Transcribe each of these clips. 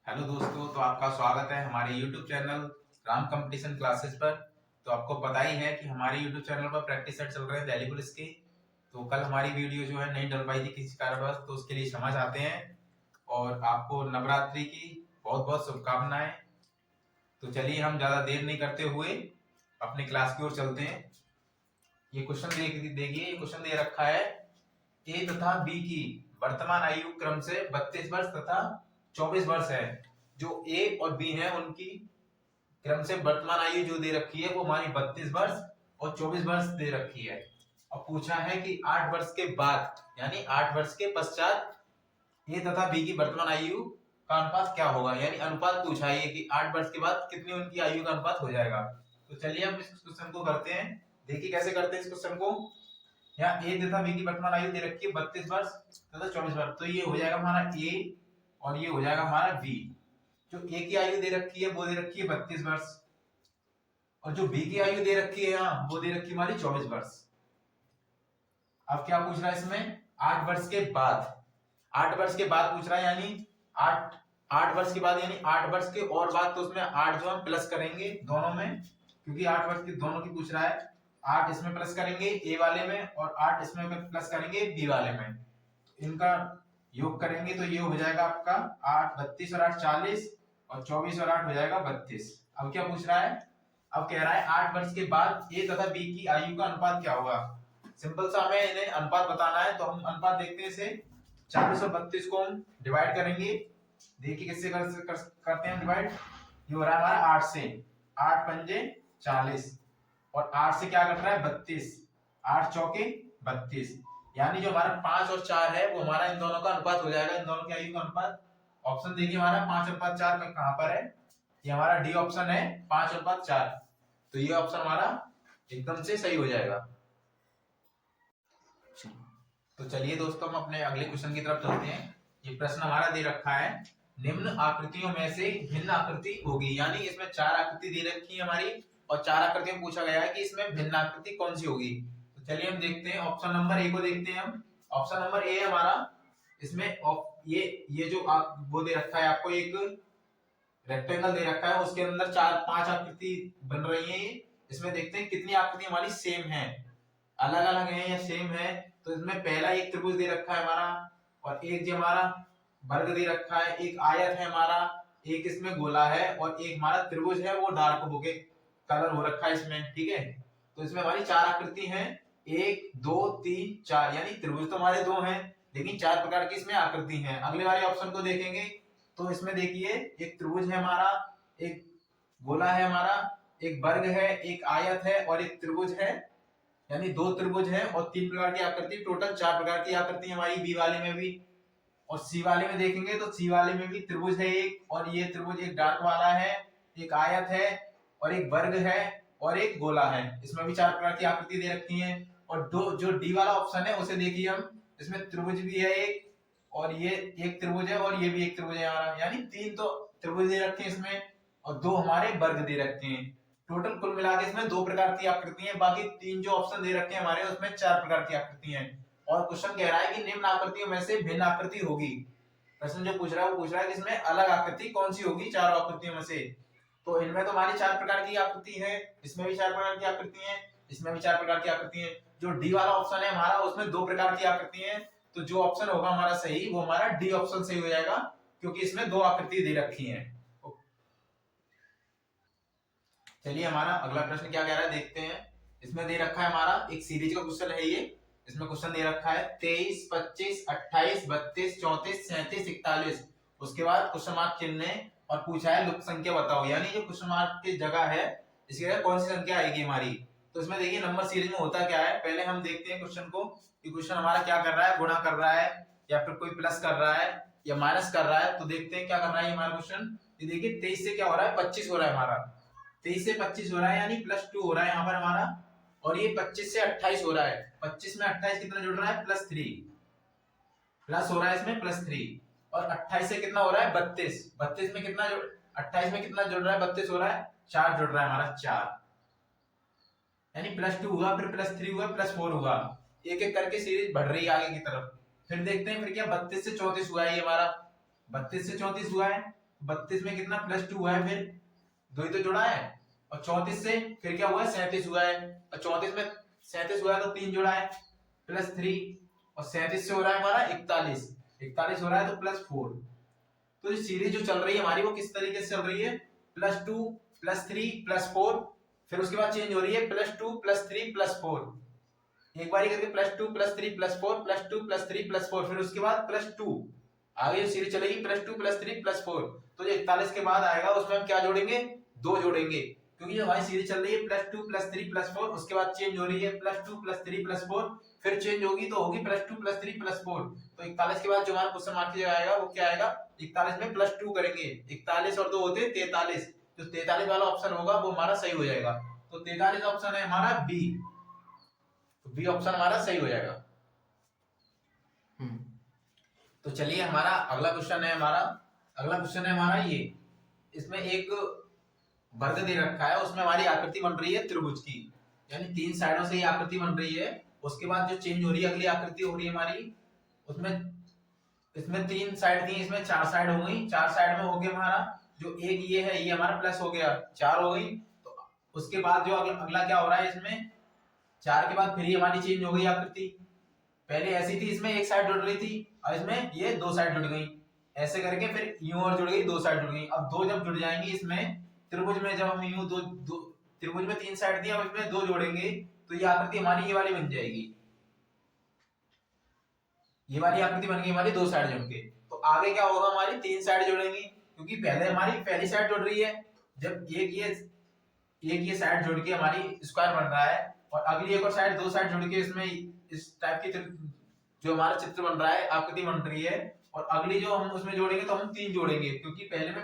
Hello दोस्तों, तो आपका स्वागत है हमारे YouTube channel Ram competition classes पर। तो आपको पता ही है कि हमारे YouTube चैनल पर प्रैक्टिस सेट चल रहे हैं दिल्ली पुलिस की। तो कल हमारी वीडियो जो है नहीं डल पाई थी किसी कारणवश, तो उसके लिए क्षमा चाहते हैं और आपको नवरात्रि की बहुत बहुत शुभकामनाएं। तो चलिए हम ज़्यादा देर नहीं करते हुए अपनी क्लास की ओर चलते हैं। ये क्वेश्चन देखिए, ये क्वेश्चन दे रखा है ए तथा बी की वर्तमान आयु क्रम से 32 वर्ष तथा 24 वर्ष है। जो ए और बी है उनकी क्रम से वर्तमान आयु जो दे रखी है वो हमारी 32 वर्ष और 24 वर्ष दे रखी है। और पूछा है कि 8 वर्ष के बाद यानी 8 वर्ष के पश्चात ए तथा बी की वर्तमान आयु का अनुपात क्या होगा, यानी अनुपात पूछा है कि 8 वर्ष के बाद कितनी उनकी आयु का अनुपात हो जाएगा। तो चलिए हम इस क्वेश्चन को करते हैं। देखिए कैसे करते हैं इस क्वेश्चन को। यहाँ ए तथा बी की वर्तमान आयु दे रखी है 32 वर्ष तथा 24 वर्ष, तो ये हो जाएगा हमारा ए और ये हो जाएगा हमारा बी। जो ए की आयु दे रखी है वो दे रखी है 32 वर्ष और जो बी की आयु दे रखी है यहाँ वो दे रखी है हमारी 24 वर्ष। अब क्या पूछ रहा है इसमें, 8 वर्ष के बाद। 8 वर्ष के बाद पूछ रहा है, यानी 8 वर्ष के बाद यानी 8 वर्ष के और बाद, तो उसमें 8 जो हम प्लस करेंगे दोनों में, क्योंकि 8 वर्ष की दोनों की पूछ रहा है। 8 इसमें प्लस करेंगे ए वाले में और 8 इसमें प्लस करेंगे बी वाले में। इनका योग करेंगे तो ये हो जाएगा आपका 8 32 और 8 40 और 24 और 8 हो जाएगा 32। अब क्या पूछ रहा है, अब कह रहा है 8 वर्ष के बाद ए तथा बी की आयु का अनुपात क्या होगा। सिंपल सा हमें इन्हें अनुपात बताना है, तो हम अनुपात देखते हैं इसे। 40 और 32 को हम डिवाइड करेंगे। देखिए किससे करते हैं डिवाइड। ये हो रहा है हमारा 8 से, 8 पंजे 40 और 8 से क्या कट रहा है 32, 8 चौके 32, यानी जो हमारा 5 और 4 है वो हमारा इन दोनों का अनुपात हो जाएगा, इन दोनों की आयु का अनुपात। ऑप्शन देखिए हमारा 5/4 का कहां पर है, ये हमारा डी ऑप्शन है 5/4, तो ये ऑप्शन हमारा एकदम से सही हो जाएगा। तो चलिए दोस्तों हम अपने अगले क्वेश्चन की तरफ चलते हैं। ये प्रश्न हमारा दे रखा है, निम्न आकृतियों में से भिन्न आकृति होगी, यानी इसमें 4 आकृति दे रखी है हमारी और 4 आकृतियों में पूछा गया है कि इसमें भिन्न आकृति कौन सी होगी। तो चलिए हम देखते हैं, ऑप्शन नंबर ए को देखते हैं हम। ऑप्शन नंबर ए हमारा, इसमें ये जो वो दे रखा है आपको, एक रेक्टेंगल दे रखा है, उसके अंदर 4-5 आकृति बन रही है। इसमें देखते हैं कितनी आकृति हमारी सेम है, अलग अलग है या सेम है। तो इसमें पहला एक त्रिभुज दे रखा है हमारा और एक जो हमारा वर्ग दे रखा है, एक आयत है हमारा, एक इसमें गोला है और एक हमारा त्रिभुज है, वो डार्क होके कलर हो रखा है इसमें, ठीक है। तो इसमें हमारी 4 आकृति हैं, 1 2 3 4, यानी त्रिभुज तो हमारे 2 हैं लेकिन 4 प्रकार की इसमें आकृति हैं। अगले वाले ऑप्शन को देखेंगे तो इसमें देखिए एक त्रिभुज है हमारा, एक गोला है हमारा, एक वर्ग है, एक आयत है और एक त्रिभुज है, यानी 2 त्रिभुज है और 3 प्रकार की आकृति, टोटल 4 प्रकार की आकृति हमारी बी वाले में भी। और सी वाले में देखेंगे तो सी वाले में भी त्रिभुज है एक, और ये त्रिभुज एक डार्क वाला है, एक आयत है और एक वर्ग है और एक गोला है। इसमें भी 4 प्रकार की आकृति दे रखी है। और दो जो डी वाला ऑप्शन है उसे देखिए हम, इसमें त्रिभुज भी है एक और ये एक त्रिभुज है और ये भी एक त्रिभुज है हमारा, यानी 3 तो त्रिभुज दे रखे हैं इसमें और 2 हमारे वर्ग दे रखे हैं। टोटल कुल मिला के इसमें 2 प्रकार की आकृति है, बाकी 3 जो ऑप्शन दे रखे हैं हमारे उसमें 4 प्रकार की आकृति है। और क्वेश्चन कह रहा है कि निम्न आकृतियों में से भिन्न आकृति होगी। प्रश्न जो पूछ रहा है वो पूछ रहा है कि इसमें अलग आकृति कौन सी होगी 4 आकृतियों में से। तो इनमें तो हमारी 4 प्रकार की आकृति है, इसमें भी 4 प्रकार की आकृति है, इसमें भी 4 प्रकार की आकृति है। जो डी वाला ऑप्शन है हमारा उसमें 2 प्रकार की आकृति है, तो जो ऑप्शन होगा हमारा सही वो हमारा डी ऑप्शन सही हो जाएगा, क्योंकि इसमें 2 आकृति दे रखी है। चलिए हमारा अगला प्रश्न क्या कह रहा है देखते हैं। इसमें दे रखा है हमारा एक सीरीज का क्वेश्चन है ये। इसमें क्वेश्चन दे रखा है 23 25 28 32 34 37 41, उसके बाद क्वेश्चन मार्क चिन्ह और पूछा है लुप्त संख्या बताओ, यानी जो क्वेश्चन मार्क की जगह है इसकी जगह कौन सी संख्या आएगी हमारी। तो इसमें देखिए नंबर सीरीज में होता क्या है, पहले हम देखते हैं क्वेश्चन को कि क्वेश्चन हमारा क्या कर रहा है, गुणा कर रहा है या फिर कोई प्लस कर रहा है या माइनस कर रहा है। तो देखते हैं क्या कर रहा है हमारा क्वेश्चन। ये देखिए 23 से क्या हो रहा है 25 हो रहा है हमारा, 23 से 25 हो रहा है यानी +2 हो रहा है यहाँ पर हमारा। और ये 25 से 28 हो रहा है, 25 में 28 कितना जुड़ रहा है +3, प्लस हो रहा है इसमें +3। और 28 से कितना हो रहा है 32, 32 में कितना 28 में कितना जुड़ रहा है 32 हो रहा है 4 जुड़ रहा है हमारा 4, यानी +2 हुआ फिर +3 हुआ +4 हुआ, एक एक करके सीरीज बढ़ रही है आगे की तरफ। फिर देखते हैं फिर क्या 32 से 34 हुआ है ये हमारा, 32 से 34 हुआ है, 32 में कितना +2 हुआ है, फिर 2 ही तो जुड़ा है, और 34 से फिर क्या हुआ है 37 हुआ है, और 34 में 37 हुआ है तो 3 जुड़ा है +3, और 37 से हो रहा है हमारा 41, 41 हो रहा है तो +4। तो ये सीरीज जो चल रही है हमारी वो किस तरीके से चल रही है, +2 +3 +4, फिर उसके बाद चेंज हो रही है +2 +3 +4, एक बारी करके +2 +3 +4 +2 +3 +4, फिर उसके बाद +2, आगे सीरीज चलेगी +2 +3 +4। तो जो 41 के बाद आएगा उसमें हम क्या जोड़ेंगे, 2 जोड़ेंगे, क्योंकि जो हमारी सीरीज चल रही है +2 +3 +4, उसके बाद चेंज हो रही है +2 +3 +4, फिर चेंज होगी तो होगी +2 +3 +4। तो 41 के बाद जो हमारा क्वेश्चन मार्क की जगह आएगा वो क्या आएगा, 41 में +2 करेंगे, 41 और 2 होते 43, जो 43 वाला ऑप्शन होगा वो हमारा सही हो जाएगा। तो 43 ऑप्शन है हमारा बी, तो बी ऑप्शन हमारा सही हो जाएगा। तो चलिए हमारा अगला क्वेश्चन है हमारा ये, इसमें एक वर्ग दे रखा है, उसमें हमारी आकृति बन रही है त्रिभुज की, यानी 3 साइडों से ये आकृति बन रही है। उसके बाद जो चेंज हो रही है अगली आकृति हो रही है हमारी, उसमें इसमें 3 साइड थी, इसमें 4 साइड हो गई, 4 साइड में हो गया हमारा जो एक ये है, ये हमारा प्लस हो गया, 4 हो गई। तो उसके बाद जो अगला क्या हो रहा है, इसमें 4 के बाद फिर ये हमारी चेंज हो गई आकृति, पहले ऐसी थी, इसमें एक साइड जुड़ रही थी और इसमें ये 2 साइड जुड़ गई, ऐसे करके फिर यूं और जुड़ गई, 2 साइड जुड़ गई। अब 2 जब जुड़ जाएंगी इसमें त्रिभुज में, जब हम यूं दो त्रिभुज में 3 साइड थी, अब इसमें 2 जोड़ेंगे तो ये आकृति हमारी ये वाली बन जाएगी, ये वाली आकृति बन गई हमारी 2 साइड जुड़ के। तो आगे क्या होगा, हमारी 3 साइड जुड़ेंगी, क्योंकि पहले हमारी पहली साइड जुड़ रही है, जब एक ये साइड जुड़ के हमारी स्क्वायर बन रहा है, और अगली एक और साइड 2 साइड जुड़ के इसमें इस टाइप की जो हमारा चित्र बन रहा है, आकृति बन रही है, और अगली जो हम उसमें जोड़ेंगे तो हम 3 जोड़ेंगे, क्योंकि पहले में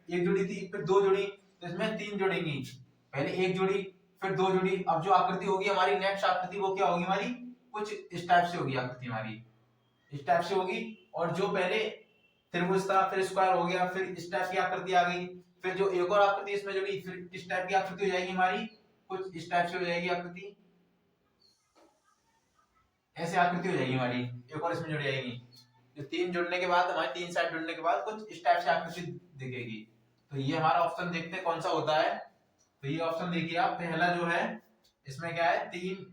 एक जुड़ी थी, फिर 2 जुड़ी, तो इसमें 3 जुड़ेंगी, पहले एक जुड़ी फिर 2 जुड़ी। अब जो आकृति होगी हमारी नेक्स्ट आकृति वो क्या होगी हमारी, कुछ इस टाइप से होगी आकृति हमारी, इस टाइप से होगी। और जो पहले त्रिभुज था फिर स्क्वायर हो गया, फिर इस टाइप की आकृति आ गई, फिर जो एक और आकृति इसमें जुड़ी फिर इस टाइप की आकृति हो जाएगी हमारी, कुछ इस टाइप से हो जाएगी आकृति, ऐसे आकृति हो जाएगी हमारी, एक और इसमें जुड़ जाएगी। जो 3 जुड़ने के बाद हमारी 3 साइड जुड़ने के बाद कुछ इस टाइप से आकृति दिखेगी। तो ये हमारा ऑप्शन देखते हैं कौन सा होता है। तो ये ऑप्शन देखिए आप, पहला जो है इसमें क्या है, 3,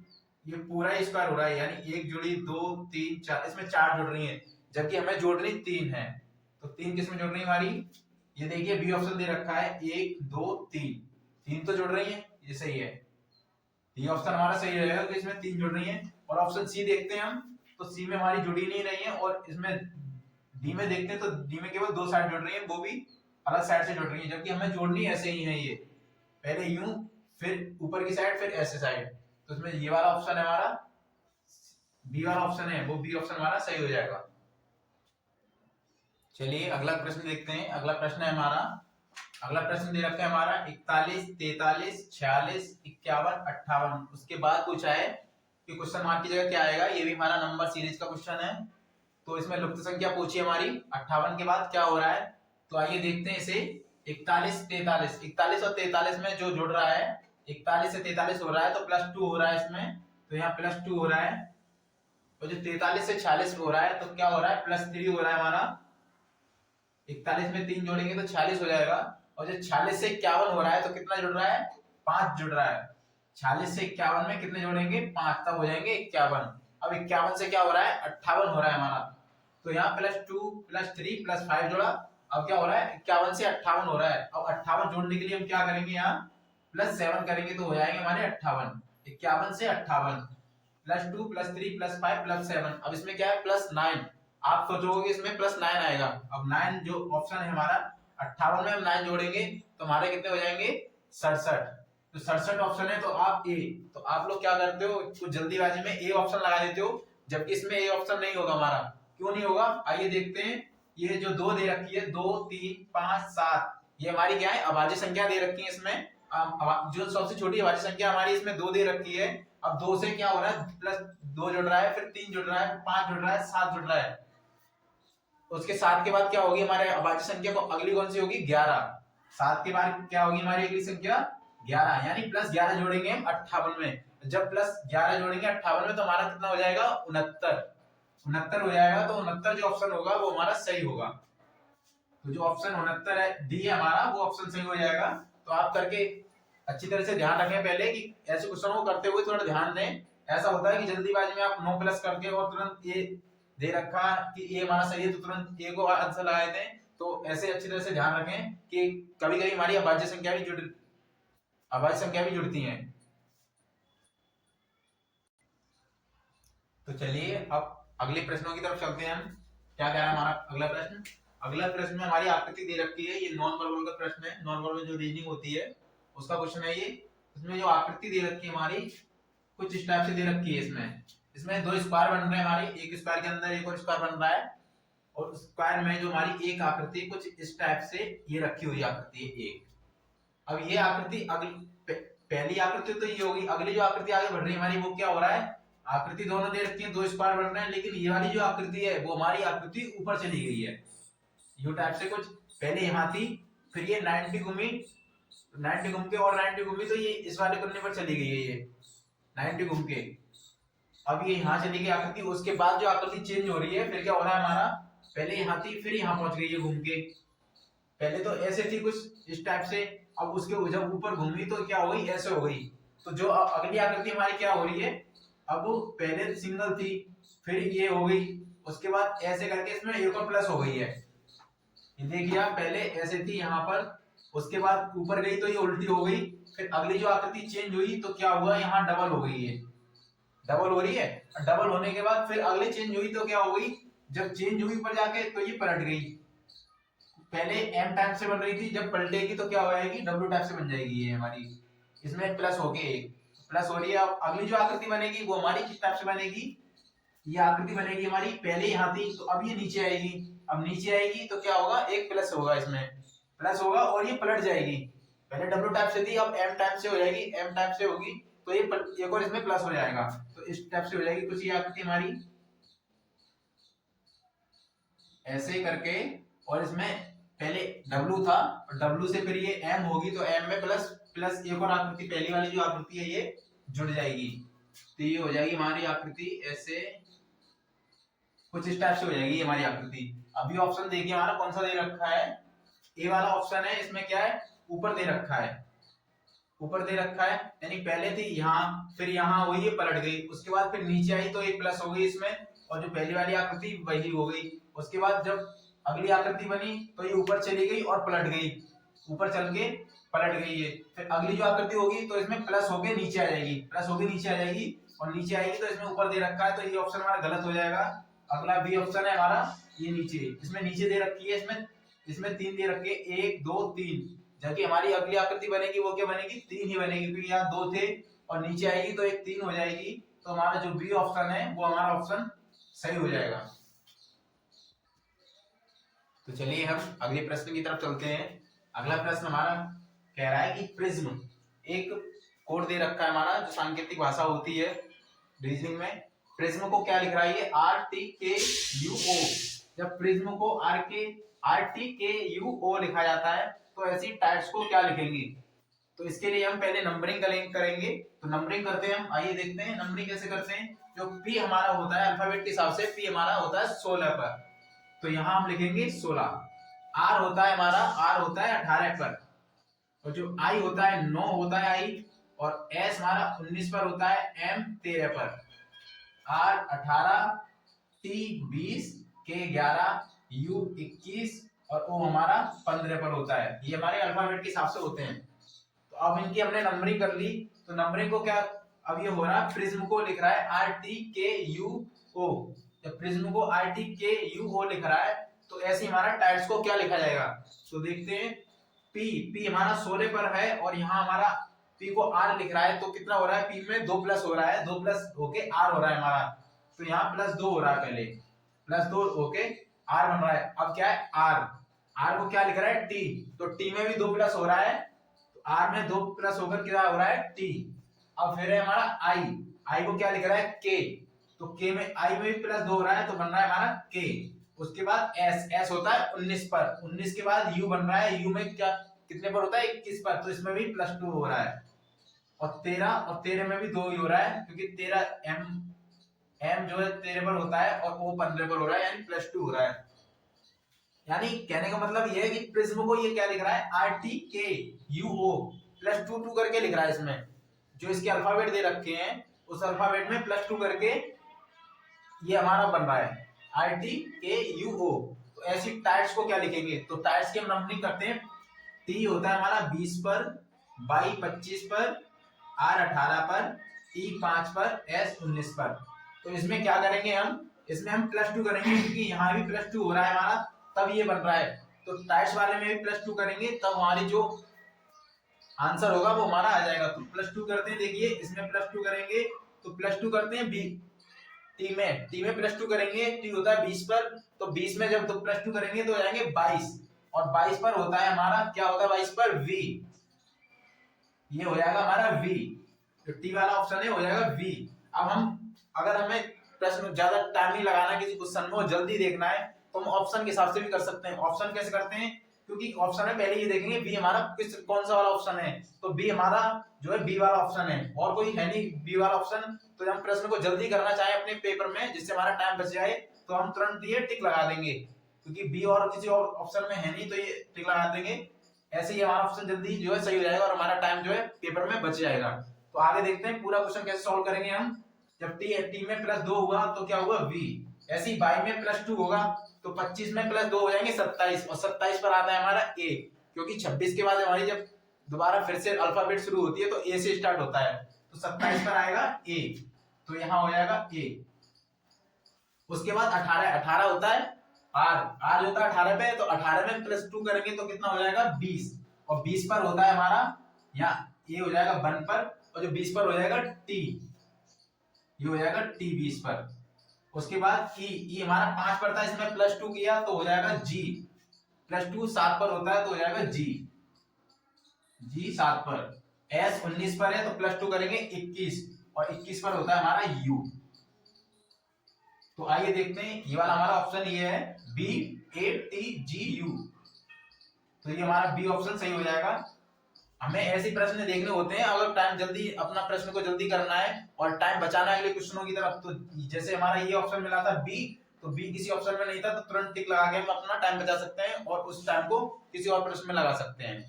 ये पूरा स्क्वायर हो रहा है, यानी 1 जुड़ी 2 3 4, इसमें 4 जुड़ रही है, जबकि हमें जोड़नी 3 है। तो 3 किसमें जुड़ रही है हमारी, ये देखिए बी ऑप्शन दे रखा है 1 2 3, 3 तो जुड़ रही है, ये सही है, ये ऑप्शन हमारा सही रहेगा कि इसमें 3 जुड़ रही है। और ऑप्शन सी देखते हैं हम, तो सी में हमारी जुड़ी नहीं रही है, और इसमें डी में देखते हैं तो डी में केवल 2 साइड जुड़ रही है, वो भी अलग साइड से जुड़ रही है, जबकि हमें जोड़नी ऐसे ही है, ये पहले यूं फिर ऊपर की साइड फिर ऐसे साइड। तो इसमें ये वाला ऑप्शन है हमारा, बी वाला ऑप्शन है, वो बी ऑप्शन हमारा सही हो जाएगा। चलिए अगला प्रश्न देखते हैं। अगला प्रश्न है हमारा, अगला प्रश्न दे रखा है हमारा 41 43 46 51 58। उसके बाद पूछा है कि क्वेश्चन मार्क की जगह क्या आएगा, ये भी हमारा नंबर सीरीज का क्वेश्चन है। तो इसमें लुप्त संख्या पूछी है हमारी, 58 के बाद क्या हो रहा है, तो आइए देखते हैं इसे। 41 43, 41 और 43 में जो जुड़ रहा है, 41 से 43 हो रहा है तो +2 हो रहा है इसमें, तो यहाँ +2 हो रहा है। और जो 43 से 46 हो रहा है तो क्या हो रहा है, +3 हो रहा है हमारा। 41 में 3 जोड़ेंगे तो 46 हो जाएगा। और जो 46 से 51 हो रहा है तो कितना जुड़ रहा है, 5 जुड़ रहा है। 46 से 51 में कितने जोड़ेंगे, 5, तब हो जाएंगे 51। अब 51 से क्या हो रहा है, 58 हो रहा है हमारा, तो यहाँ +2 +3 +5 जोड़ा, अब क्या हो रहा है 51 से 58 हो रहा है। अब 58 जोड़ने के लिए हम क्या करेंगे, यहाँ +7 करेंगे तो हो जाएंगे हमारे 58। 51 से 58 +2 +3 +5 +7। अब इसमें क्या है +9, आप सोचोगे इसमें +9 आएगा। अब 9 जो ऑप्शन है हमारा 58 में हम 9 जोड़ेंगे तो हमारे कितने हो जाएंगे 67। तो 67 ऑप्शन है, तो आप ए, तो आप लोग क्या करते हो, कुछ जल्दीबाजी में ए ऑप्शन लगा देते हो, जबकि इसमें ए ऑप्शन नहीं होगा हमारा। क्यों नहीं होगा, आइए देखते हैं। ये जो 2 दे रखी है, 2 3 5 7, ये हमारी क्या है, अभाज्य संख्या दे रखी है इसमें। जो सबसे छोटी अभाज्य संख्या हमारी इसमें 2 दे रखी है। अब 2 से क्या हो रहा है, +2 जुड़ रहा है, फिर 3 जुड़ रहा है, 5 जुड़ रहा है, 7 जुड़ रहा है। उसके 7 के बाद क्या होगी हमारे अभाज्य संख्या को, अगली कौन सी होगी 11। 7 के बाद क्या होगी हमारी अगली संख्या 11, यानी +11 जोड़ेंगे हम 58 में। जब +11 जोड़ेंगे 58 में तो हमारा कितना हो जाएगा 69 हो जाएगा। तो 69 जो ऑप्शन होगा वो हमारा सही होगा। तो जो ऑप्शन 69 है डी है हमारा, वो ऑप्शन सही हो जाएगा। तो आप करके अच्छी तरह से ध्यान रखें पहले कि ऐसे क्वेश्चन को करते हुए थोड़ा ध्यान दें। ऐसा होता है कि जल्दीबाजी में आप 9 प्लस करके और तुरंत ए दे रखा कि ए हमारा सही है तो तुरंत ए को आंसर लगा देते हैं। तो ऐसे अच्छी तरह से ध्यान रखें कि कभी कभी हमारी अभाज्य संख्या भी जुड़ती हैं। तो चलिए अब अगले प्रश्नों की तरफ चलते हैं हम। क्या कह रहा है हमारा अगला प्रश्न? अगला प्रश्न में हमारी आकृति दे रखी है, ये नॉन वर्बल का प्रश्न है, नॉन वर्बल जो रीजनिंग होती है उसका क्वेश्चन है ये। इसमें जो आकृति दे रखी है हमारी कुछ इस टाइप से दे रखी है। इसमें दो स्क्वायर बन रहे हैं हमारी, एक स्क्वायर के अंदर एक और स्क्वायर बन रहा है, और स्क्वायर में जो हमारी एक आकृति कुछ इस टाइप से ये रखी हुई आकृति है एक। अब ये आकृति पहली आकृति तो ये होगी, अगली जो आकृति आगे बढ़ रही है हमारी वो क्या हो रहा है, आकृति दोनों दे रखी है, दो स्क्वायर बन रहे हैं, लेकिन ये वाली जो आकृति है वो हमारी आकृति ऊपर चली गई है। यू टाइप से कुछ पहले यहाँ थी, फिर ये 90 घूमी, 90 घूम के और 90 घूमी, तो ये इस वाले कोने पर चली गई है, ये 90 घूम के अब ये यहाँ चली गई आकृति। उसके बाद जो आकृति चेंज हो रही है, फिर क्या हो रहा है हमारा, पहले यहाँ थी फिर यहाँ पहुंच गई है घूम के। पहले तो ऐसे थी कुछ इस टाइप से, अब उसके जब ऊपर घूमी तो क्या हो गई, ऐसे हो गई। तो जो अगली आकृति हमारी क्या हो रही है, अब पहले सिंगल थी फिर ये हो गई, उसके बाद ऐसे करके इसमें एक और प्लस हो गई है। देखिए आप पहले ऐसे थी यहाँ पर, उसके बाद ऊपर गई तो ये उल्टी हो गई, फिर अगली जो आकृति चेंज हुई तो क्या हुआ, यहाँ डबल हो गई है, डबल हो रही है। डबल होने के बाद फिर अगली चेंज हुई तो क्या हो गई, जब चेंज हुई ऊपर जाके तो ये पलट गई। पहले एम टाइप से बन रही थी, जब पलटेगी तो क्या हो जाएगी, डब्ल्यू टाइप से बन जाएगी ये हमारी, इसमें प्लस हो के एक प्लस हो रही है। अब अगली जो आकृति बनेगी वो हमारी किस टाइप से बनेगी, ये आकृति बनेगी हमारी पहले यहाँ थी तो अब ये नीचे आएगी, अब नीचे आएगी तो क्या होगा, एक प्लस होगा, इसमें प्लस होगा और ये पलट जाएगी। पहले डब्ल्यू टाइप से थी अब एम टाइप से हो जाएगी, एम टाइप से होगी तो ये एक और इसमें प्लस हो जाएगा, तो इस टाइप से हो जाएगी कुछ ये आकृति हमारी ऐसे करके। और इसमें पहले W था और W से फिर ये M होगी तो M में प्लस प्लस एक और आकृति पहली वाली जो आकृति है ये जुड़ जाएगी, तो ये हो जाएगी हमारी आकृति ऐसे कुछ इस टाइप से हो जाएगी हमारी आकृति। अभी ऑप्शन देखिए हमारा कौन सा दे रखा है, ए वाला ऑप्शन है। इसमें क्या है, ऊपर दे रखा है, ऊपर दे रखा है, यानी पहले थी यहाँ फिर यहाँ हुई ये पलट गई, उसके बाद फिर नीचे आई तो एक प्लस हो गई इसमें, और जो पहली वाली आकृति वही हो गई। उसके बाद जब अगली आकृति बनी तो ये ऊपर चली गई और पलट गई, ऊपर चल के पलट गई है। फिर अगली जो आकृति होगी तो इसमें प्लस होके नीचे आ जाएगी, प्लस होके नीचे आ जाएगी, और नीचे आएगी तो इसमें ऊपर दे रखा है, तो ये ऑप्शन हमारा गलत हो जाएगा। अगला बी ऑप्शन है हमारा, ये नीचे, इसमें नीचे दे रखी है, इसमें तीन दे रखे, 1 2 3, जबकि हमारी अगली आकृति बनेगी वो क्या बनेगी, 3 ही बनेगी, क्योंकि यहाँ 2 थे और नीचे आएगी तो एक 3 हो जाएगी। तो हमारा जो बी ऑप्शन है वो हमारा ऑप्शन सही हो जाएगा। तो चलिए हम अगले प्रश्न की तरफ चलते हैं। अगला प्रश्न हमारा कह रहा है कि प्रिज्म, एक कोड दे रखा है हमारा जो सांकेतिक भाषा होती है रीजनिंग में, प्रिज्म को क्या लिख रहा है, ये RTKUO। जब प्रिज्म को RTKUO लिखा जाता है तो ऐसी टाइप्स को क्या लिखेंगे, तो इसके लिए हम पहले नंबरिंग करेंगे। तो नंबरिंग करते हैं हम, आइए देखते हैं नंबरिंग कैसे करते हैं। जो P हमारा होता है अल्फाबेट के हिसाब से, P हमारा होता है 16 पर, तो यहाँ हम लिखेंगे 16। R होता है हमारा, R होता है 18 पर, और जो I होता है 9 होता है I, और S हमारा 19 पर होता है, M 13 पर, R 18, T 20, K 11, U 21 और O हमारा 15 पर होता है। ये हमारे अल्फाबेट के हिसाब से होते हैं। तो अब इनकी हमने नंबरिंग कर ली, तो नंबरिंग को क्या, अब ये हो रहा है प्रिज्म को लिख रहा है RTKUO। जब प्रिज्म को RTKUO लिख रहा है तो ऐसे हमारा टाइप्स को क्या लिखा जाएगा, तो देखते हैं। P हमारा 16 पर है और यहाँ हमारा P को R लिख रहा है, तो कितना हो रहा है, P में 2 प्लस हो रहा है, 2 प्लस होके R हो रहा है हमारा, तो यहाँ प्लस 2 हो रहा है, पहले प्लस 2 होके R बन रहा है। अब क्या है, R को क्या लिख रहा है, T, तो T में भी 2 प्लस हो रहा है, तो R में 2 प्लस होकर क्या हो रहा है, T। अब फिर है हमारा I को क्या लिख रहा है, K, तो K में I में भी प्लस 2 हो रहा है तो बन रहा है हमारा K। उसके बाद S होता है 19 पर, 19 के बाद U बन रहा है, U में क्या कितने पर होता है, 21 पर, तो इसमें भी प्लस 2 हो रहा है। और 13 में भी 2 ही हो रहा है, क्योंकि 13 M जो है 13 पर होता है और O 15 पर हो रहा है, यानी प्लस 2 हो रहा है। यानी कहने का मतलब ये है कि प्रिज्म को ये क्या लिख रहा है, RTKUO +2 करके लिख रहा है। इसमें जो इसके अल्फाबेट दे रखे हैं उस अल्फाबेट में +2 करके ये हमारा बन रहा है RTKUO। तो ऐसी टाइट्स को क्या लिखेंगे, तो टाइट्स की हम नंबरिंग करते हैं। T होता है हमारा 20 पर, Y 25 पर, R 18 पर, E 5 पर, S 19 पर। तो इसमें क्या करेंगे हम, इसमें हम +2 करेंगे क्योंकि यहाँ भी +2 हो रहा है हमारा, तब ये बन रहा है। तो टाइट्स वाले में भी +2 करेंगे तब हमारी जो आंसर होगा वो हमारा आ जाएगा। तो +2 करते हैं, देखिए इसमें +2 करेंगे तो +2 करते हैं टी में +2 करेंगे। टी होता है 20 पर, तो 20 में जब +2 करेंगे तो हो जाएंगे 22, और 22 पर होता है हमारा, क्या होता है 22 पर, V। ये हो जाएगा हमारा V, जो टी वाला ऑप्शन है हो जाएगा V। अब हम, अगर हमें प्रश्न ज्यादा टाइम नहीं लगाना, किसी क्वेश्चन में जल्दी देखना है, तो हम ऑप्शन के हिसाब से भी कर सकते हैं। ऑप्शन कैसे करते हैं, क्योंकि ऑप्शन में पहले ये देखेंगे बी हमारा कौन सा वाला ऑप्शन है, तो बी हमारा जो है बी वाला ऑप्शन है, और कोई है नहीं बी वाला ऑप्शन। तो जब हम प्रश्न को जल्दी करना चाहे अपने पेपर में, जिससे हमारा टाइम बच जाए, तो हम तुरंत ये टिक लगा देंगे, क्योंकि बी और किसी और ऑप्शन में है नहीं, तो ये टिक लगा देंगे। ऐसे ही हमारा ऑप्शन जल्दी जो है सही हो जाएगा और हमारा टाइम जो है पेपर में बच जाएगा। तो आगे देखते हैं पूरा क्वेश्चन कैसे सॉल्व करेंगे हम। जब टी में +2 हुआ तो क्या हुआ V, ऐसे ही y में +2 होगा तो 25 में +2 हो जाएंगे 27, और 27 पर आता है हमारा A, क्योंकि 26 के बाद हमारी जब दोबारा फिर से अल्फाबेट शुरू होती है तो A से स्टार्ट होता है, तो 27 पर आएगा A, तो यहाँ हो जाएगा A। उसके बाद 18 होता है R होता है 18 पे, तो 18 में +2 करेंगे तो कितना हो जाएगा 20, और 20 पर होता है हमारा यहाँ ये हो जाएगा 1 पर, और जो 20 पर हो जाएगा T, ये हो जाएगा T 20 पर। उसके बाद E हमारा 5 पर था, इसमें +2 किया तो हो जाएगा G, +2 7 पर होता है तो हो जाएगा G 7 पर। S 19 पर है तो +2 करेंगे 21, और 21 पर होता है हमारा U। तो आइए देखते हैं, ये वाला हमारा ऑप्शन ये है BATGU, तो ये हमारा बी ऑप्शन सही हो जाएगा। हमें ऐसे प्रश्न देखने होते हैं अगर टाइम जल्दी, अपना प्रश्न को जल्दी करना है और टाइम बचाना है अगले क्वेश्चनों की तरफ। तो जैसे हमारा ये ऑप्शन मिला था बी, तो बी किसी ऑप्शन में नहीं था तो तुरंत टिक लगा के हम अपना टाइम बचा सकते हैं और उस टाइम को किसी और प्रश्न में लगा सकते हैं।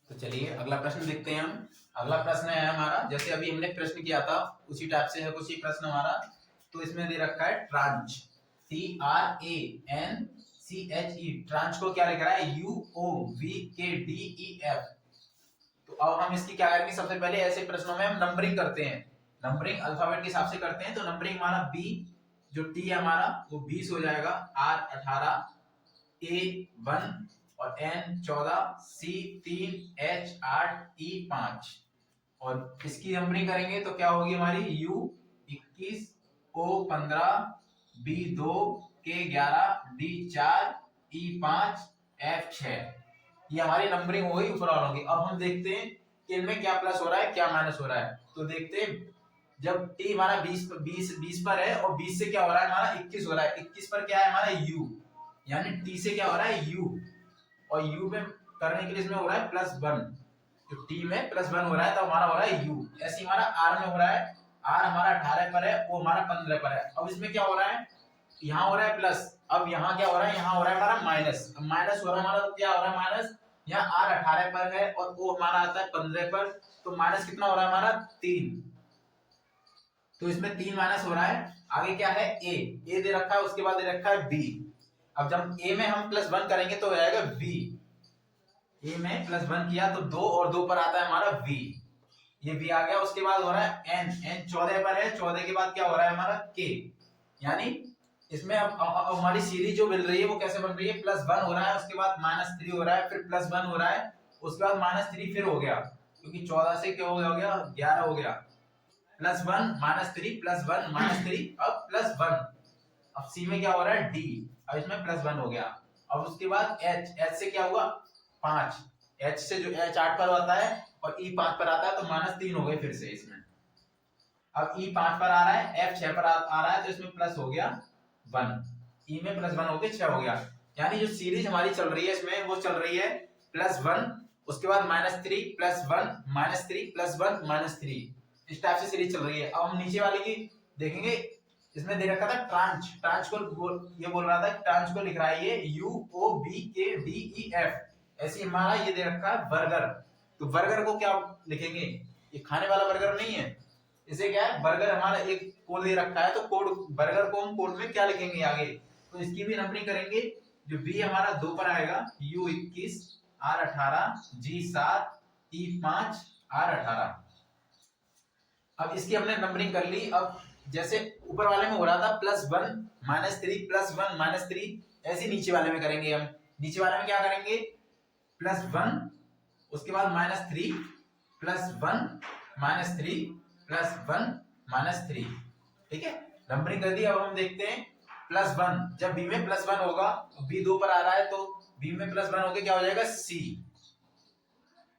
तो चलिए अगला प्रश्न देखते हैं हम। अगला प्रश्न है हमारा, जैसे अभी हमने प्रश्न किया था उसी टाइप से है कुछ ही प्रश्न हमारा। तो इसमें दे रखा है ट्रांच, TRANCHE, ट्रांच को क्या लिख रहा है UOVKDEF। तो अब हम इसकी क्या करेंगे, सबसे पहले ऐसे प्रश्नों में हम नंबरिंग करते हैं, नंबरिंग अल्फाबेट के हिसाब से करते हैं। तो नंबरिंग हमारा B, जो T है हमारा वो 20 हो जाएगा, R 18, A 1 और N 14, C 3, H 8, E 5। और इसकी नंबरिंग करेंगे तो क्या होगी हमारी U 21, O 15, B 2, K 11, D 4, E 5, F 6। ये हमारी नंबरिंग हो गई ऊपर वालों की। अब हम देखते हैं कि इनमें क्या प्लस हो रहा है क्या माइनस हो रहा है। तो देखते हैं, जब टी हमारा 20 पर है और 20 से क्या हो रहा है हमारा 21 हो रहा है, 21 पर क्या है हमारा U, यानी टी से क्या हो रहा है U, और U में करने के लिए इसमें हो रहा है +1, तो टी में +1 हो रहा है तो हमारा हो रहा है U। ऐसे हमारा R में हो रहा है, R हमारा 18 पर है, O हमारा 15 पर है। अब इसमें क्या हो रहा है, यहाँ हो रहा है प्लस, अब यहाँ क्या हो रहा है, यहाँ हो रहा है हमारा माइनस। माइनस हो रहा है हमारा, तो क्या हो रहा है माइनस, यहाँ R 18 पर है और O हमारा आता है 15 पर, तो माइनस कितना हो रहा है हमारा 3, तो इसमें 3 माइनस हो रहा है। आगे क्या है A दे रखा है, उसके बाद दे रखा है B। अब जब A में हम +1 करेंगे तो हो जाएगा B, A में +1 किया तो 2 और 2 पर आता है हमारा V, ये V आ गया। उसके बाद हो रहा है N 14 पर है, 14 के बाद क्या हो रहा है हमारा K, यानी इसमें अब हमारी सीरीज जो मिल रही है वो कैसे बन रही है, +1 हो रहा है, उसके बाद -3 हो रहा है, फिर +1 हो रहा है, उसके बाद -3 फिर हो गया, क्योंकि 14 से क्या हो गया 11 हो गया, +1 -3 +1 -3 अब +1। अब C में क्या हो रहा है D, अब इसमें +1 हो गया। अब उसके बाद H से क्या हुआ 5, H से जो H 8 पर आता है और E 5 पर आता है तो -3 हो गए फिर से इसमें। अब E 5 पर आ रहा है, F 6 पर आ रहा है, तो इसमें प्लस हो गया 1, E में +1 हो गया 6 हो गया। यानी जो सीरीज हमारी चल रही है इसमें वो चल रही है +1, उसके बाद -3 +1 -3 +1 -3, इस टाइप से सीरीज चल रही है। अब हम नीचे वाले की देखेंगे, इसमें दे रखा था ट्रांच, ट्रांच को ये बोल रहा था कि ट्रांच को लिख रहा है ये UOBKDEF, ऐसे हमारा ये दे रखा है बर्गर। तो बर्गर को क्या लिखेंगे, ये खाने वाला बर्गर नहीं है, इसे क्या है बर्गर, हमारा एक कोड दे रखा है, तो कोड बर्गर को हम कोड में क्या लिखेंगे आगे, तो इसकी भी नंबरिंग करेंगे। जो बी हमारा 2 पर आएगा, U21 R18 G7 E5 R18। अब इसकी हमने नंबरिंग कर ली। अब जैसे ऊपर वाले में हो रहा था +1 -3 +1 -3, ऐसे नीचे वाले में करेंगे हम। नीचे वाले में क्या करेंगे, +1 उसके बाद -3 +1 -3 +1 -3, ठीक है, नंबरिंग कर दी। अब हम देखते हैं +1, जब बी में +1 होगा, बी 2 पर आ रहा है तो बी में +1 होके क्या हो जाएगा सी,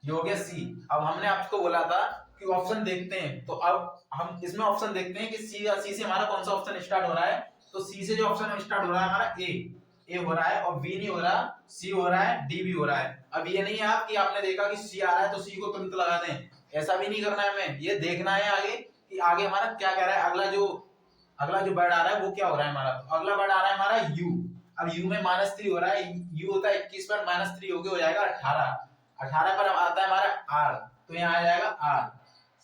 ये हो गया सी। अब हमने आपको बोला था कि ऑप्शन देखते हैं, तो अब हम इसमें ऑप्शन देखते हैं कि सी से हमारा कौन सा ऑप्शन स्टार्ट हो रहा है। तो सी से जो ऑप्शन स्टार्ट हो रहा है हमारा ए हो रहा है, और बी नहीं हो रहा, सी हो रहा है, डी भी हो रहा है। अब ये नहीं है आप कि आपने देखा कि सी आ रहा है तो सी को तुरंत लगा दें, ऐसा भी नहीं करना है हमें। ये देखना है आगे कि आगे हमारा क्या कह रहा है, अगला जो वर्ड आ रहा है वो क्या हो रहा है हमारा। तो अगला वर्ड आ रहा है हमारा यू। अब यू में -3 हो रहा है, यू होता है 21 पर -3 हो जाएगा 18, 18 पर आता है हमारा आर, तो यहाँ आ जाएगा आर,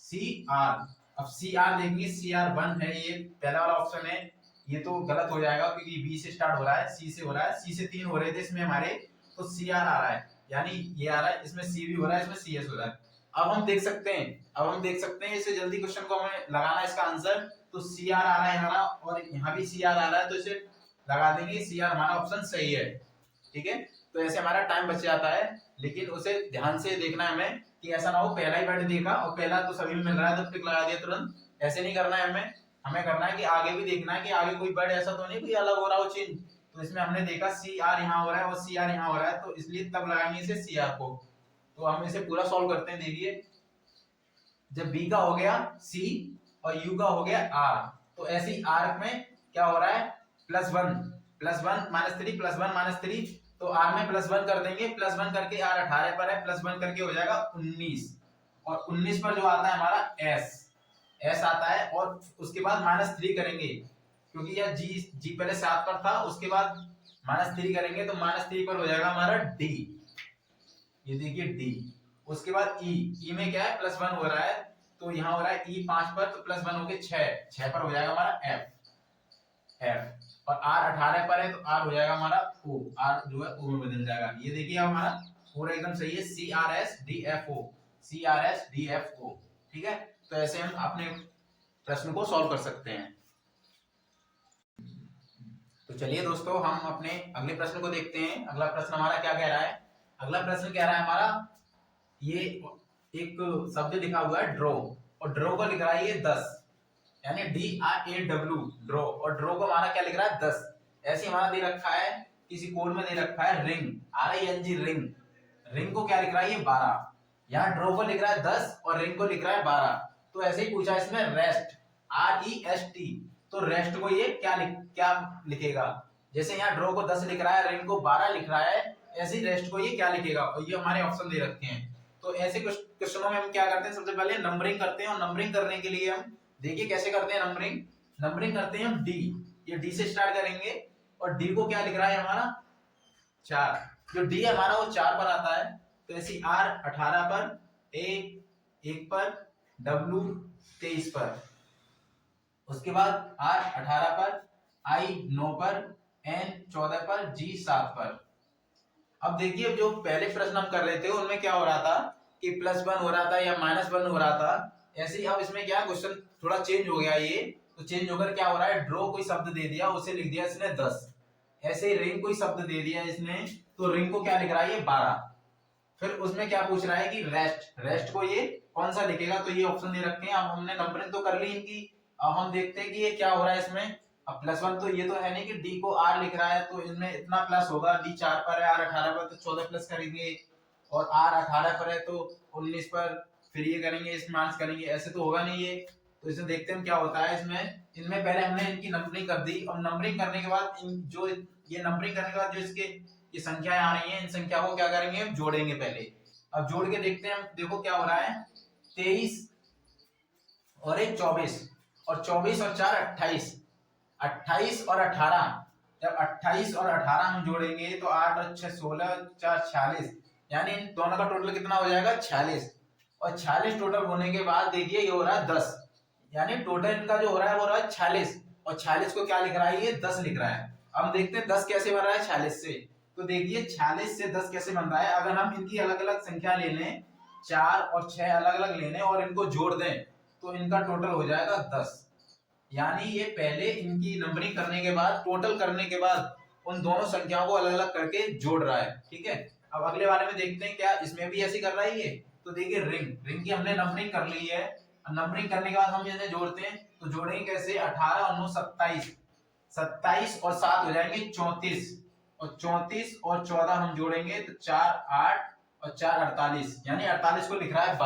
सी आर। अब सी आर देखेंगे, सी आर 1 है, ये पहला वाला ऑप्शन है, ये तो गलत हो जाएगा क्योंकि बी से स्टार्ट हो रहा है, सी से हो रहा है, सी से 3 हो रहे थे इसमें हमारे, तो सी आर आ रहा है, यानी ये आ रहा है, इसमें सी भी हो रहा है, इसमें सी एस हो रहा है। अब हम देख सकते हैं, इसे जल्दी क्वेश्चन को हमें लगाना है इसका आंसर। तो सी आर आ रहा है हमारा, और यहाँ भी सी आर आ रहा है, तो इसे लगा देंगे, सी आर हमारा ऑप्शन सही है, ठीक है। तो ऐसे हमारा टाइम बच जाता है, लेकिन उसे ध्यान से देखना है हमें कि ऐसा ना हो पहला ही वर्ड देखा और पहला तो सभी में मिल रहा है तो टिक लगा दिया तुरंत, ऐसे नहीं करना है हमें करना है कि आगे भी देखना है कि आगे कोई वर्ड ऐसा तो नहीं कोई अलग हो रहा हो चेंज। तो इसमें हमने देखा सी आर यहाँ हो रहा है और सी आर यहाँ हो रहा है, तो इसलिए तब लगाएंगे इसे सी आर को। तो हम इसे पूरा सॉल्व करते हैं। देखिए जब बी का हो गया सी और यू का हो गया आर, तो ऐसे ही आर में क्या हो रहा है +1 -3 +1 -3, तो आर में +1 कर देंगे, +1 करके आर 18 पर है, +1 करके हो जाएगा 19, और 19 पर जो आता है हमारा एस आता है, और उसके बाद -3 करेंगे क्योंकि यह जी पहले 7 पर था, उसके बाद -3 करेंगे तो -3 पर हो जाएगा हमारा डी, ये देखिए डी। उसके बाद ई में क्या है +1 हो रहा है, तो यहाँ हो रहा है ई 5 पर, तो +1 हो गए 6 पर हो जाएगा हमारा एफ, और आर 18 पर है तो आर हो जाएगा हमारा ओ, आर जो है ओ में बदल जाएगा। ये देखिए हमारा पूरा एकदम सही है, CRSDFO, ठीक है। तो ऐसे हम अपने प्रश्न को सॉल्व कर सकते हैं। तो चलिए दोस्तों हम अपने अगले प्रश्न को देखते हैं। अगला प्रश्न हमारा क्या कह रहा है, अगला प्रश्न कह रहा है हमारा, ये एक शब्द लिखा हुआ है ड्रॉ, और ड्रॉ को लिख रहा है ये 10, यानी DRAW ड्रॉ, और ड्रॉ को हमारा क्या लिख रहा है 10। ऐसे हमारा दे रखा है, किसी कोड में दे रखा है रिंग, RING रिंग, रिंग को क्या लिख रहा है ये 12, यहाँ ड्रॉ को लिख रहा है 10 और रिंग को लिख रहा है 12। तो ऐसे ही पूछा इसमें रेस्ट, REST, तो रेस्ट को ये क्या लिखेगा, जैसे यहाँ ड्रॉ को 10 लिख रहा है, रिंग को 12 लिख रहा है, ऐसे ही रेस्ट को ये क्या लिखेगा, और ये हमारे ऑप्शन दे रखे हैं। तो ऐसे क्वेश्चनों में हम क्या करते हैं, सबसे पहले नंबरिंग करते हैं, और नंबरिंग करने के लिए हम देखिए कैसे करते हैं नंबरिंग करते हैं हम डी, ये डी से स्टार्ट करेंगे, और डी को क्या लिख रहा है हमारा 4, जो डी हमारा वो 4 पर आता है, तो ऐसे आर 18 पर, ए 1 पर, डब्ल्यू 23 पर, उसके बाद आर 18 पर, आई 9 पर, एन 14 पर, जी 7 पर। अब देखिए जो पहले प्रश्न हम कर रहे थे उनमें क्या हो रहा था कि +1 हो रहा था या -1 हो रहा था, ऐसे ही अब इसमें क्या क्वेश्चन थोड़ा चेंज हो गया, ये तो चेंज होकर क्या हो रहा है, ड्रॉ कोई शब्द दे दिया, उसे लिख दिया इसने 10, ऐसे ही रिंग कोई शब्द दे दिया इसने, तो रिंग को क्या लिख रहा है ये 12। फिर उसमें क्या पूछ रहा है कि रेस्ट को ये कौन सा लिखेगा, तो ये ऑप्शन दे रखे हैं। अब हमने नंबरिंग तो कर ली इनकी, अब हम देखते हैं कि ये क्या हो रहा है इसमें। अब +1 तो ये तो है नहीं कि डी को आर लिख रहा है तो इसमें इतना प्लस होगा, डी 4 पर है, आर 18 पर, तो 14 प्लस करेंगे, और आर 18 पर है तो 19 पर, फिर ये करेंगे, इस माइनस करेंगे, ऐसे तो होगा नहीं ये। तो इसे देखते हैं क्या होता है इनमें पहले हमने इनकी नंबरिंग कर दी, और नंबरिंग करने के बाद ये नंबरिंग करने के बाद जो इसके ये संख्याएं आ रही हैं, इन संख्या को क्या करेंगे हम जोड़ेंगे पहले। अब जोड़ के देखते हैं, देखो क्या हो रहा है, 23 और 1 24, और 24 और 4 28, 28 और 18, जब 28 और 18 हम जोड़ेंगे तो 8 और 6 16, 4 46, यानी इन दोनों का टोटल कितना हो जाएगा 46। और 46 टोटल होने के बाद देखिए ये हो रहा है 10, यानी टोटल इनका जो हो रहा है वो हो रहा है 46, और 46 को क्या लिख रहा है ये 10 लिख रहा है। अब देखते हैं 10 कैसे बन रहा है 46 से। तो देखिए 46 से 10 कैसे बन रहा है, अगर हम इनकी अलग अलग संख्या ले लें, 4 और 6 अलग अलग ले लें और इनको जोड़ दें तो इनका टोटल हो जाएगा 10। यानी ये पहले इनकी नंबरिंग करने के बाद, टोटल करने के बाद उन दोनों संख्याओं को अलग अलग करके जोड़ रहा है। ठीक है, अब अगले वाले में देखते हैं क्या इसमें भी ऐसे कर रहा है ये। तो देखिए रिंग की हमने नंबरिंग कर ली है, नंबरिंग करने के बाद हम इन्हें जोड़ते हैं, तो जोड़ेंगे कैसे, 18 और 9 27, 27 और 7 हो जाएंगे 34, और 34 और 14 हम जोड़ेंगे तो 4 8 और 4 48, यानी 48 को लिख रहा है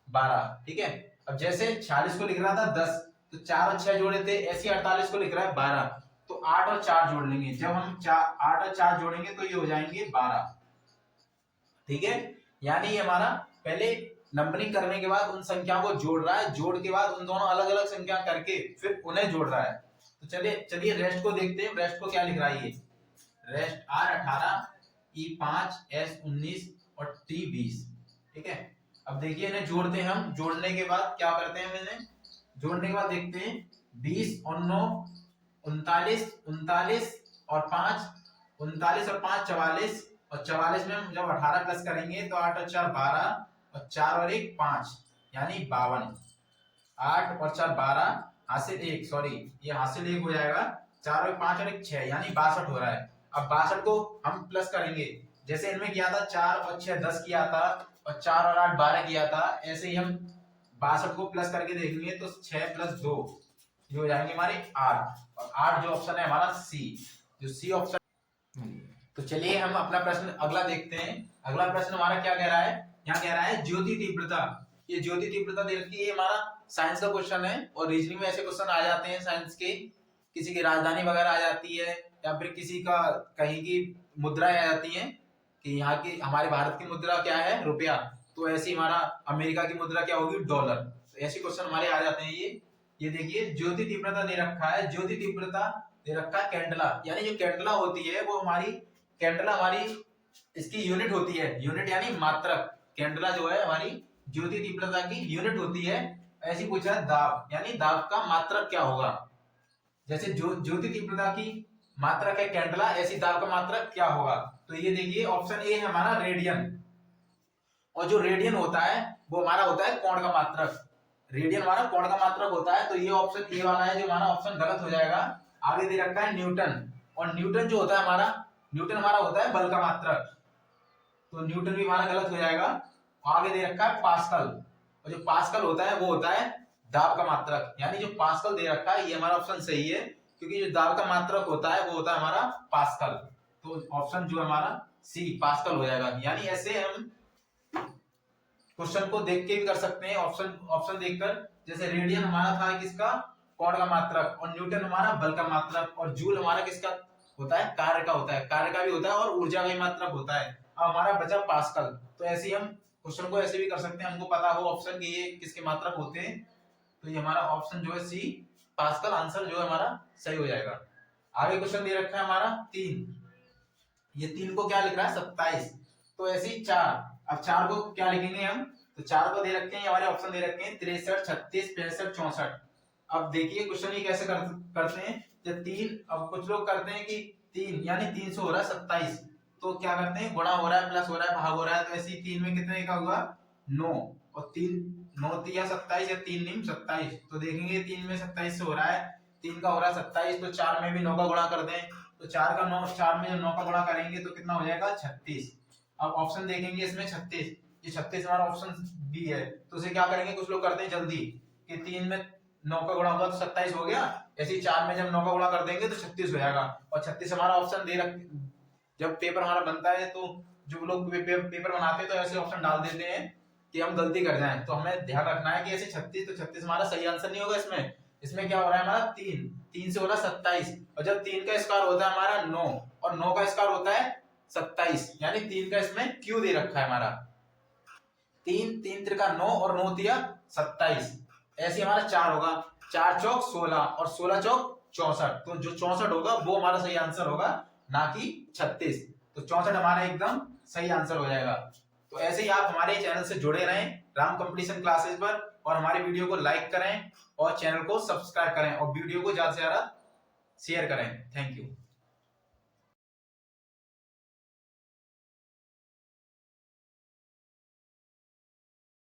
12। ठीक है, अब जैसे 46 को लिख रहा था 10, तो 4 और 6 जोड़े थे, ऐसे 48 को लिख रहा है 12, तो 8 और 4 जोड़ लेंगे, जब हम 8 और 4 जोड़ेंगे तो ये हो जाएंगे 12। ठीक है, यानी ये हमारा पहले नंबरिंग करने के बाद उन संख्याओं को जोड़ रहा है, जोड़ के बाद उन दोनों अलग अलग संख्या करके फिर उन्हें जोड़ रहा है। तो चलिए रेस्ट को देखते हैं, रेस्ट को क्या लिख रहा है ये, रेस्ट R 18, E 5, S 19 और T 20। ठीक है, अब देखिए इन्हें जोड़ते हैं हम, जोड़ने के बाद क्या करते हैं, इन्हें जोड़ने के बाद देखते हैं 20 और 9 39, 39 और 5 39 और 5 44, और 44 में हम जब 18 प्लस करेंगे तो 8 और 4 12, और 4 और 1 5, यानी 52। 8 और 4 12, हासिल 1, सॉरी ये हासिल 1 हो जाएगा, 4 और 5 और 1 6, यानी 62 हो रहा है। अब 62 को हम प्लस करेंगे, जैसे इनमें किया था 4 और 6 10 किया था, और 4 और 8 12 किया था, ऐसे ही हम 62 को प्लस करके देखेंगे तो 6 + 2 ये हो जाएंगे हमारे 8, और 8 जो ऑप्शन है हमारा सी, जो सी ऑप्शन। तो चलिए हम अपना प्रश्न अगला देखते हैं। अगला प्रश्न हमारा क्या कह रहा है, यहाँ कह रहा है ज्योति तीव्रता। ये ज्योति तीव्रता दे रखी है, ये हमारा साइंस का क्वेश्चन है, और रीजनिंग में ऐसे क्वेश्चन आ जाते हैं साइंस के, किसी की राजधानी वगैरह आ जाती है, या फिर किसी का कहीं की मुद्राएं आ जाती हैं कि यहाँ की हमारे भारत की मुद्रा क्या है रुपया, तो ऐसी हमारा अमेरिका की मुद्रा क्या होगी डॉलर, तो ऐसे क्वेश्चन हमारे आ जाते हैं। ये देखिए ज्योति तीव्रता दे रखा है, ज्योति तीव्रता दे रखा है कैंडला, यानी जो कैंडला होती है वो हमारी, कैंडला हमारी इसकी यूनिट होती है, यूनिट यानी मात्रक, कैंडला जो है हमारी ज्योति तीव्रता की यूनिट होती है। ऐसी पूछा है दाब, यानी दाब का मात्रक क्या होगा, जैसे ज्योति तीव्रता की मात्रक है कैंडला, ऐसी दाब का मात्रक क्या होगा। तो ये देखिए ऑप्शन ए है हमारा रेडियन, और जो रेडियन होता है वो हमारा होता है कोण का मात्रक, रेडियन हमारा कोण का मात्रक होता है, तो ये ऑप्शन ए वाला है जो हमारा ऑप्शन गलत हो जाएगा। आगे दे रखा है न्यूटन, और न्यूटन जो होता है हमारा, न्यूटन हमारा होता है बल का मात्रक, तो न्यूटन भी हमारा गलत हो जाएगा। आगे दे रखा है पास्कल, और जो पास्कल होता है वो होता है दाब का मात्रक, यानी जो पास्कल दे रखा है ये हमारा ऑप्शन सही है, क्योंकि जो दाब का मात्रक होता है वो होता है हमारा पास्कल, तो ऑप्शन जो हमारा सी पास्कल हो जाएगा। यानी ऐसे हम क्वेश्चन को देख के भी कर सकते हैं, ऑप्शन देखकर, जैसे रेडियन हमारा था किसका, कोण का मात्रक, और न्यूटन हमारा बल का मात्रक, और जूल हमारा किसका होता है, कार्य का होता है, कार्य का भी होता है, और ऊर्जा का मात्रक होता है। अब हमारा बचा पास्कल, तो ऐसे ही हम क्वेश्चन को ऐसे भी कर सकते हैं, हमको पता हो ऑप्शन कि ये किसके मात्रक होते हैं, तो ये हमारा ऑप्शन जो है सी पास्कल आंसर जो है हमारा सही हो जाएगा। आगे क्वेश्चन दे रखा है हमारा 3, ये 3 को क्या लिख रहा है 27, तो ऐसे ही 4, अब 4 को क्या लिखेंगे हम, तो 4 को दे रखे हैं हमारे ऑप्शन दे रखे हैं 63 36 65 64। अब देखिए क्वेश्चन ये कैसे करते हैं, जब 3, अब कुछ लोग करते हैं कि 3 यानी 300 हो रहा है 27, तो क्या करते हैं गुणा हो रहा है प्लस हो रहा है भाग हो रहा है, तो ऐसे ही 3 में कितने का हुआ 9, और 3 9 3 27 या 3 9 27, तो देखेंगे 3 में 27 से हो रहा है, 3 का हो रहा है 27, तो 4 में भी 9 का गुणा कर दें, तो 4 का 9, 4 में जब 9 का गुणा करेंगे तो कितना हो जाएगा 36। अब ऑप्शन देखेंगे इसमें 36, ये 36 हमारा ऑप्शन बी है, तो उसे क्या करेंगे, कुछ लोग करते हैं जल्दी कि 3 में 9 का गुणा होगा तो 27 हो गया, ऐसे ही 4 में जब 9 का गुणा कर देंगे तो 36 हो जाएगा, और 36 हमारा ऑप्शन दे रख, जब पेपर हमारा बनता है तो जो लोग पेपर बनाते हैं तो ऐसे ऑप्शन डाल देते हैं कि हम गलती कर जाएं, तो हमें ध्यान रखना है कि ऐसे 36, तो 36 हमारा सही आंसर नहीं होगा इसमें। इसमें क्या हो रहा है हमारा 3 से हो रहा है 27, और जब 3 का स्क्वायर होता है हमारा 9, और 9 का स्क्वायर होता है 27, यानी 3 का इसमें क्यू दे रखा है हमारा, 3 3 त्रिका 9 और 9 तिया 27, ऐसे हमारा 4 होगा, 4 चौक 16 और 16 चौक 64। तो जो 64 होगा वो हमारा सही आंसर होगा, ना कि 36। तो 64 हमारा एकदम सही आंसर हो जाएगा। तो ऐसे ही आप हमारे चैनल से जुड़े रहें राम कंपटीशन क्लासेस पर, और हमारे वीडियो को लाइक करें और चैनल को सब्सक्राइब करें और वीडियो को ज्यादा से ज्यादा शेयर करें। Thank you.